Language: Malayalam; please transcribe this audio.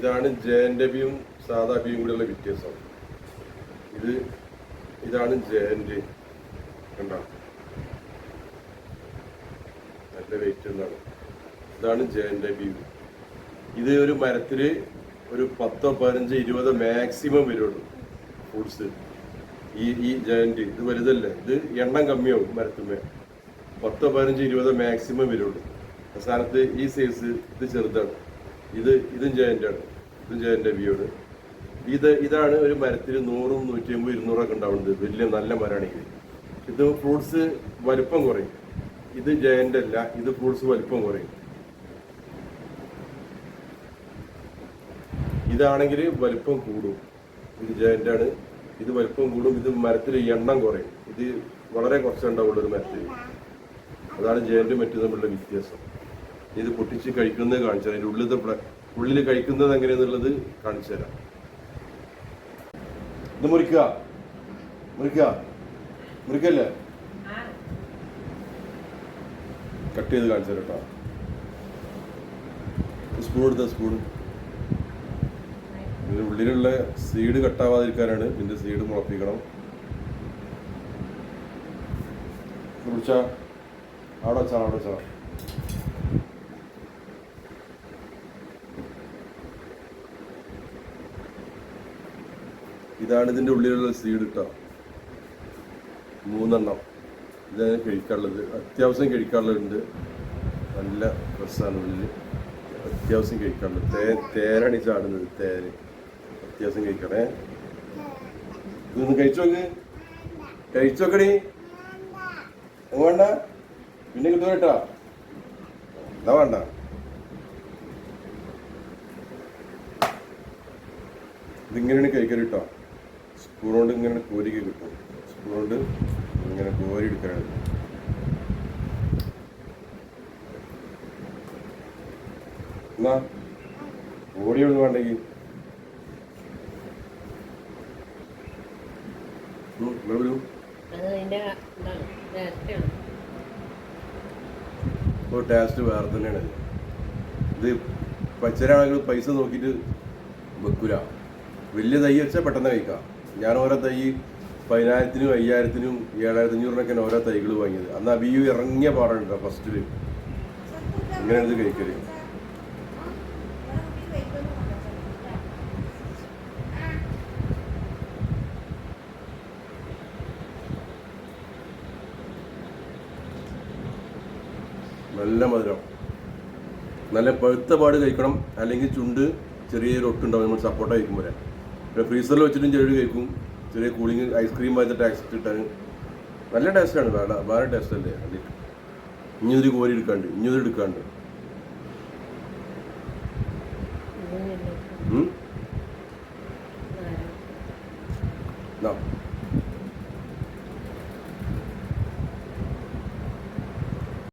ഇതാണ് ജയന്റെ ബിയും സാധാ ബിയും കൂടെയുള്ള വ്യത്യാസം. ഇതാണ് ജയന്റ്. കണ്ടോ, നല്ല വെയിറ്റ് ഉള്ളതാണ്. ഇതാണ് ജയന്റെ ബി. ഇത് ഒരു മരത്തില് ഒരു 10, 15, 20 മാക്സിമം വരുള്ളൂ ഫ്രൂട്ട്സ്. ഈ ജയന്റ് ഇത് വലുതല്ലേ, ഇത് എണ്ണം കമ്മിയാവും മരത്തുമേ. 10, 15, 20 മാക്സിമം വരുള്ളൂ. അവസാനത്ത് ഈ സൈസ് ഇത് ചെറുതാണ്. ഇതും ജയന്റാണ്. ഇതും ജയന്റെ ബിയോട്. ഇതാണ് ഒരു മരത്തിൽ 100, 150, 200 ഉണ്ടാവുന്നത്. വലിയ നല്ല മരമാണെങ്കിൽ ഇത് ഫ്രൂട്ട്സ് വലുപ്പം കുറയും. ഇത് ജയന്റ് അല്ല, ഇത് ഫ്രൂട്ട്സ് വലുപ്പം കുറയും. ഇതാണെങ്കിൽ വലുപ്പം കൂടും. ഇത് ജയന്റാണ്. ഇത് വലുപ്പം കൂടും. ഇത് മരത്തിൽ എണ്ണം കുറയും. ഇത് വളരെ കുറച്ചുണ്ടാവുള്ളൂ ഒരു മരത്തിൽ. അതാണ് ജയന്റും മറ്റും തമ്മിലുള്ള വ്യത്യാസം. ഇത് പൊട്ടിച്ച് കഴിക്കുന്നത് കാണിച്ചു തരാം. അതിൻ്റെ ഉള്ളിൽ കഴിക്കുന്നത് എങ്ങനെയാന്നുള്ളത് കാണിച്ചു തരാം. ഇത് മുറിക്കല്ലേ, കട്ട് ചെയ്ത് കാണിച്ചു തരാം കേട്ടോ. സ്പൂൺ എടുത്ത സ്പൂൺ. ഇതിൻ്റെ ഉള്ളിലുള്ള സീഡ് കട്ടാവാതിരിക്കാനാണ്. ഇതിൻ്റെ സീഡ് മുളപ്പിക്കണം. കുടിച്ചാ അവിടെ വെച്ചാ ഇതാണ് ഇതിൻ്റെ ഉള്ളിലുള്ള സീഡ് ഇട്ടോ. 3 എണ്ണം. ഇതാണ് കഴിക്കാനുള്ളത്. അത്യാവശ്യം കഴിക്കാനുള്ളതുണ്ട്. നല്ല രസമാണ് ഉള്ളിൽ. അത്യാവശ്യം കഴിക്കാനുള്ളത്. തേനാണ് ഈ ചാടുന്നത്. തേന് അത്യാവശ്യം കഴിക്കണേ. ഇതൊന്ന് കഴിച്ചോക്കടി. വേണ്ട, പിന്നെ കിട്ടും കേട്ടാ. എന്താ വേണ്ട. ഇതിങ്ങനെയാണ് കഴിക്കൽ കേട്ടോ. സ്പൂൺ കൊണ്ട് ഇങ്ങനെ കോരിക്ക് കിട്ടും. സ്പൂൺ കൊണ്ട് ഇങ്ങനെ കോരി എടുക്കാനാണ്. എന്നാ ഓടിയൊന്നും വേണ്ടെങ്കിൽ ടേസ്റ്റ് വേറെ തന്നെയാണ്. ഇത് പച്ചരാണെങ്കിൽ പൈസ നോക്കിയിട്ട് വെക്കൂല. വലിയ തൈ വെച്ചാൽ പെട്ടെന്ന് കഴിക്കാം. ഞാൻ ഓരോ തൈ 10,000-നും 5,000-നും 7,500-നൊക്കെ ഓരോ തൈകൾ വാങ്ങിയത്. അന്ന് ആ ബിയു ഇറങ്ങിയ പാടുണ്ടോ ഫസ്റ്റില്. ഇങ്ങനെയാണ് ഇത് കഴിക്കല്. നല്ല മധുരം. നല്ല പഴുത്ത പാട് കഴിക്കണം. അല്ലെങ്കിൽ ചുണ്ട് ചെറിയൊരു ഒട്ടുണ്ടാവും നമ്മൾ സപ്പോർട്ട കഴിക്കുമ്പോൾ. പിന്നെ ഫ്രീസറിൽ വെച്ചിട്ടും ചെറിയ കഴിക്കും. ചെറിയ കൂളിങ് ഐസ്ക്രീം ആയിട്ട് ടേസ്റ്റ് കിട്ടാൻ നല്ല ടേസ്റ്റാണ്. വേറെ ടേസ്റ്റ് അല്ലേ. അതിൽ ഇഞ്ഞൊരു കോരി എടുക്കാണ്ട്, ഇഞ്ഞൊരു എടുക്കാണ്ട്.